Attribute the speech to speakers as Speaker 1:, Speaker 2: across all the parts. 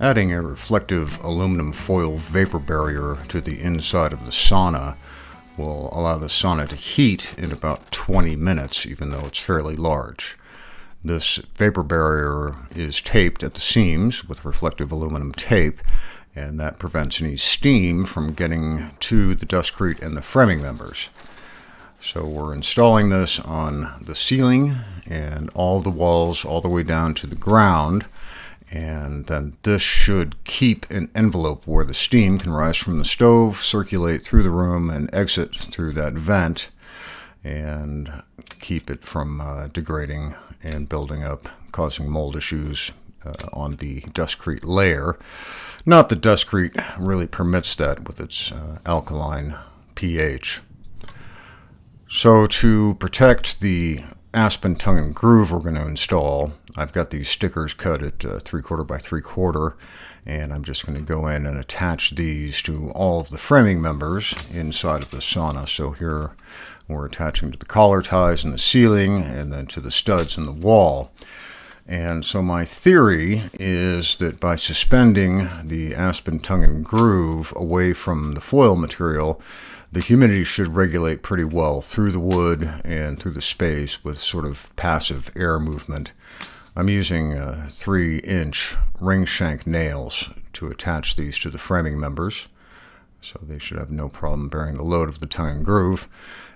Speaker 1: Adding a reflective aluminum foil vapor barrier to the inside of the sauna will allow the sauna to heat in about 20 minutes, even though it's fairly large. This vapor barrier is taped at the seams with reflective aluminum tape, and that prevents any steam from getting to the Dustcrete and the framing members. So we're installing this on the ceiling and all the walls all the way down to the ground. And then this should keep an envelope where the steam can rise from the stove, circulate through the room, and exit through that vent, and keep it from degrading and building up, causing mold issues on the Dustcrete layer. Not that Dustcrete really permits that with its alkaline pH. So to protect the aspen tongue and groove we're going to install, I've got these stickers cut at 3/4 by 3/4, and I'm just going to go in and attach these to all of the framing members inside of the sauna. So here we're attaching to the collar ties in the ceiling and then to the studs in the wall. And so my theory is that by suspending the aspen tongue and groove away from the foil material, the humidity should regulate pretty well through the wood and through the space with sort of passive air movement. I'm using 3-inch ring shank nails to attach these to the framing members, so they should have no problem bearing the load of the tongue and groove.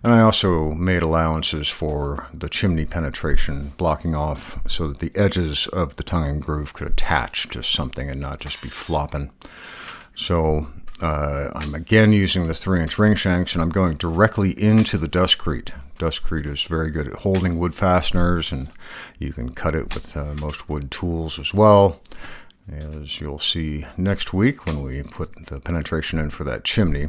Speaker 1: And I also made allowances for the chimney penetration, blocking off so that the edges of the tongue and groove could attach to something and not just be flopping. So I'm again using the 3-inch ring shanks, and I'm going directly into the Dustcrete. Dustcrete is very good at holding wood fasteners, and you can cut it with most wood tools as well, as you'll see next week when we put the penetration in for that chimney.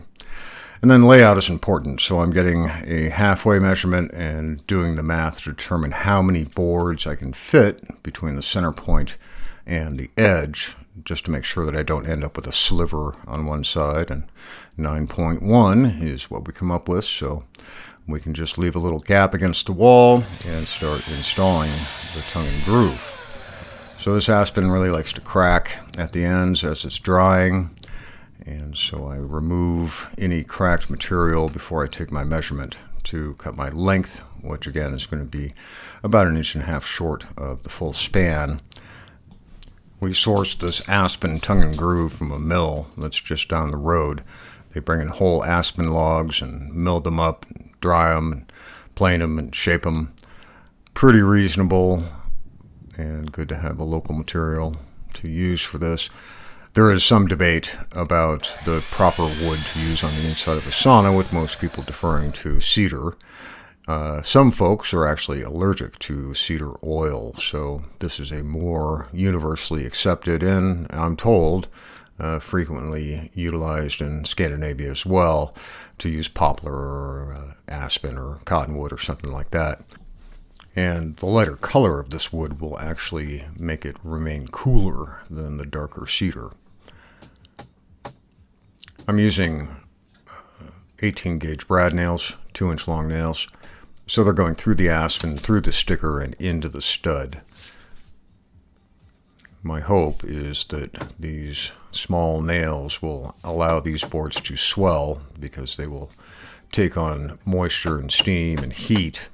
Speaker 1: And then layout is important, so I'm getting a halfway measurement and doing the math to determine how many boards I can fit between the center point and the edge, just to make sure that I don't end up with a sliver on one side. And 9.1 is what we come up with, so we can just leave a little gap against the wall and start installing the tongue and groove. So this aspen really likes to crack at the ends as it's drying, and so I remove any cracked material before I take my measurement to cut my length, which again is going to be about 1.5 inches short of the full span. We sourced this aspen tongue and groove from a mill that's just down the road. They bring in whole aspen logs and mill them up, dry them, and plane them, and shape them. Pretty reasonable and good to have a local material to use for this. There is some debate about the proper wood to use on the inside of a sauna, with most people deferring to cedar. Some folks are actually allergic to cedar oil, so this is a more universally accepted and, I'm told, frequently utilized in Scandinavia as well, to use poplar or aspen or cottonwood or something like that. And the lighter color of this wood will actually make it remain cooler than the darker cedar. I'm using 18 gauge brad nails, 2-inch long nails. So they're going through the aspen, through the sticker, and into the stud. My hope is that these small nails will allow these boards to swell, because they will take on moisture and steam and heat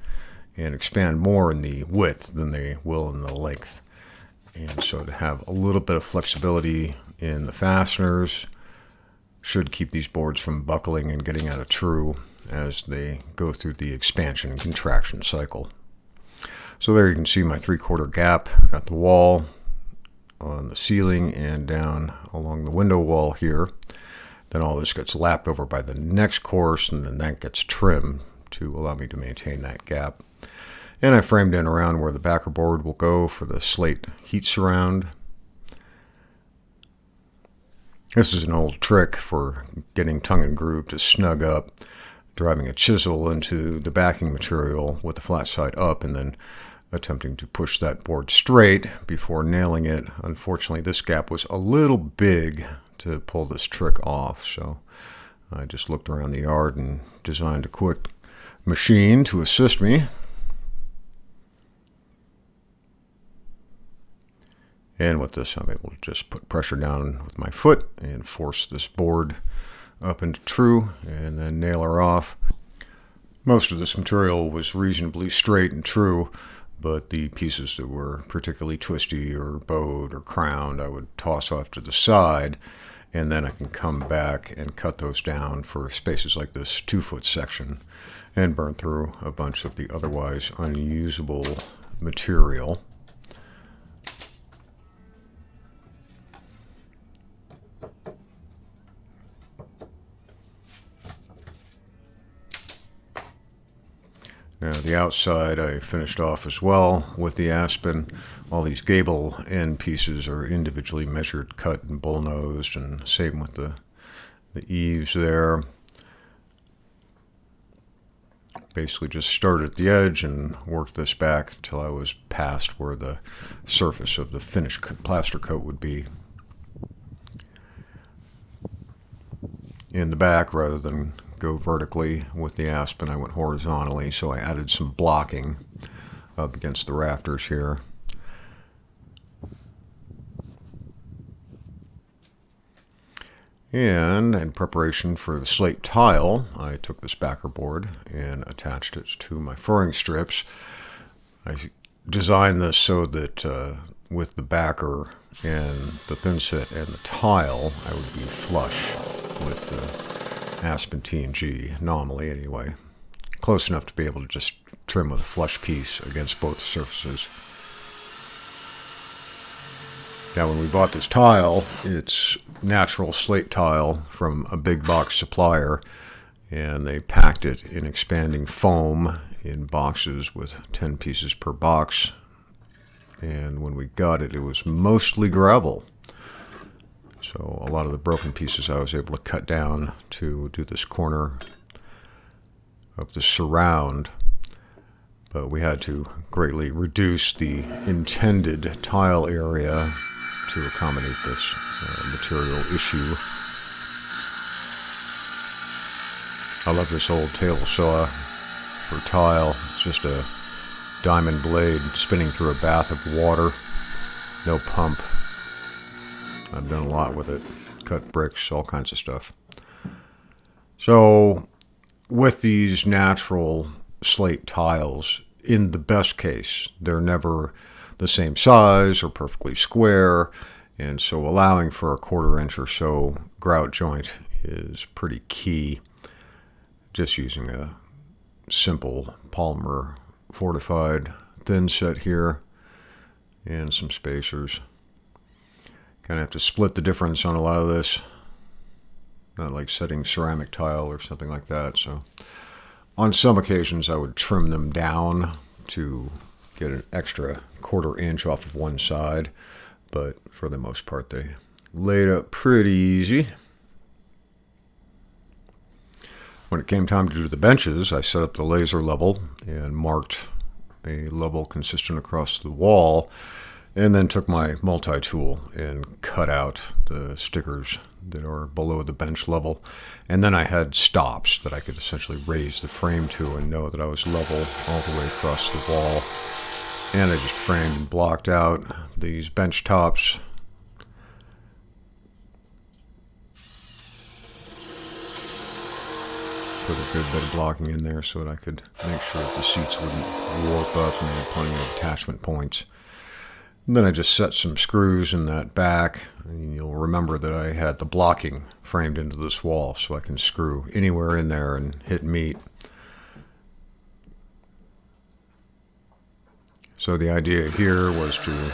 Speaker 1: and expand more in the width than they will in the length. And so to have a little bit of flexibility in the fasteners should keep these boards from buckling and getting out of true as they go through the expansion and contraction cycle. So there you can see my 3/4 gap at the wall, on the ceiling, and down along the window wall here. Then all this gets lapped over by the next course, and then that gets trimmed to allow me to maintain that gap. And I framed in around where the backer board will go for the Slate heat surround. This is an old trick for getting tongue and groove to snug up, driving a chisel into the backing material with the flat side up and then attempting to push that board straight before nailing it. Unfortunately, this gap was a little big to pull this trick off, so I just looked around the yard and designed a quick machine to assist me. And with this, I'm able to just put pressure down with my foot and force this board up into true and then nail her off. Most of this material was reasonably straight and true, but the pieces that were particularly twisty or bowed or crowned, I would toss off to the side, and then I can come back and cut those down for spaces like this 2-foot section and burn through a bunch of the otherwise unusable material. Now the outside I finished off as well with the aspen. All these gable end pieces are individually measured, cut, and bullnosed, and same with the eaves there. Basically just started at the edge and worked this back until I was past where the surface of the finished plaster coat would be. In the back, rather than go vertically with the aspen, I went horizontally, so I added some blocking up against the rafters here. And in preparation for the slate tile, I took this backer board and attached it to my furring strips. I designed this so that with the backer and the thin set and the tile, I would be flush with the aspen T&G, nominally anyway. Close enough to be able to just trim with a flush piece against both surfaces. Now, when we bought this tile, it's natural slate tile from a big box supplier, and they packed it in expanding foam in boxes with 10 pieces per box. And when we got it, it was mostly gravel. So a lot of the broken pieces I was able to cut down to do this corner of the surround. But we had to greatly reduce the intended tile area to accommodate this material issue. I love this old table saw for tile. It's just a diamond blade spinning through a bath of water. No pump. I've done a lot with it. Cut bricks, all kinds of stuff. So with these natural slate tiles, in the best case, they're never the same size or perfectly square, and so allowing for a 1/4 inch or so grout joint is pretty key. Just using a simple polymer fortified thin set here and some spacers. Kind of have to split the difference on a lot of this. Not like setting ceramic tile or something like that. So on some occasions I would trim them down to get an extra 1/4 inch off of one side, but for the most part they laid up pretty easy. When it came time to do the benches, I set up the laser level and marked a level consistent across the wall, and then took my multi-tool and cut out the stickers that are below the bench level. And then I had stops that I could essentially raise the frame to and know that I was level all the way across the wall. And I just framed and blocked out these bench tops. Put a good bit of blocking in there so that I could make sure that the seats wouldn't warp up, and had plenty of attachment points. And then I just set some screws in that back, and you'll remember that I had the blocking framed into this wall, so I can screw anywhere in there and hit meet. So the idea here was to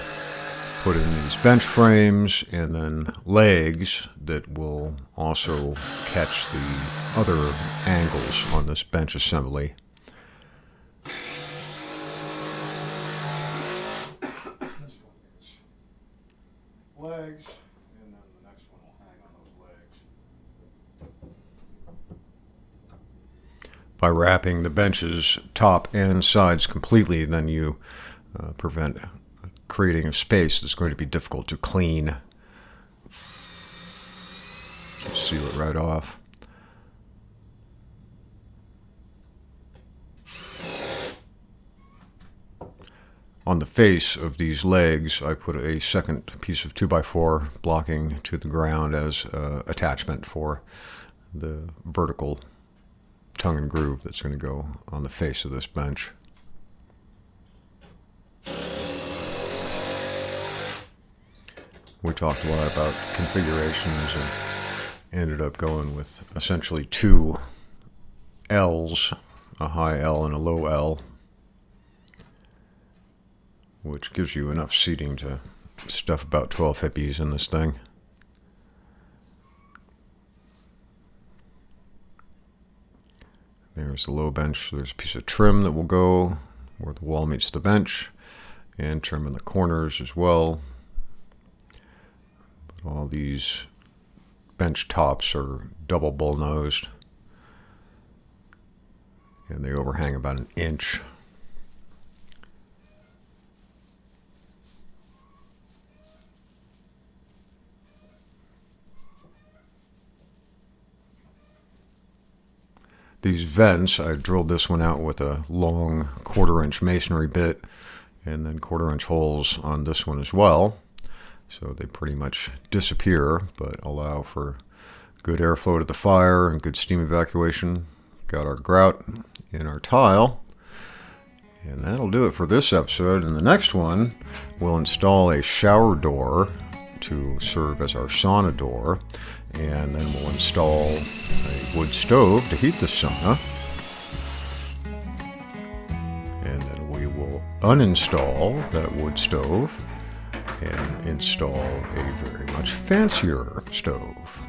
Speaker 1: put in these bench frames and then legs that will also catch the other angles on this bench assembly. Legs, and then the next one will hang on those legs. By wrapping the bench's top and sides completely, then you prevent creating a space that's going to be difficult to clean. Just seal it right off. On the face of these legs, I put a second piece of 2x4 blocking to the ground as attachment for the vertical tongue and groove that's going to go on the face of this bench. We talked a lot about configurations and ended up going with essentially two L's, a high L and a low L, which gives you enough seating to stuff about 12 hippies in this thing. There's the low bench. There's a piece of trim that will go where the wall meets the bench, and trim in the corners as well. But all these bench tops are double bull-nosed, and they overhang about an inch. These vents, I drilled this one out with a long 1/4-inch masonry bit, and then 1/4-inch holes on this one as well. So they pretty much disappear, but allow for good airflow to the fire and good steam evacuation. Got our grout in our tile. And that'll do it for this episode. In the next one, we'll install a shower door to serve as our sauna door. And then we'll install a wood stove to heat the sauna. And then we will uninstall that wood stove and install a very much fancier stove.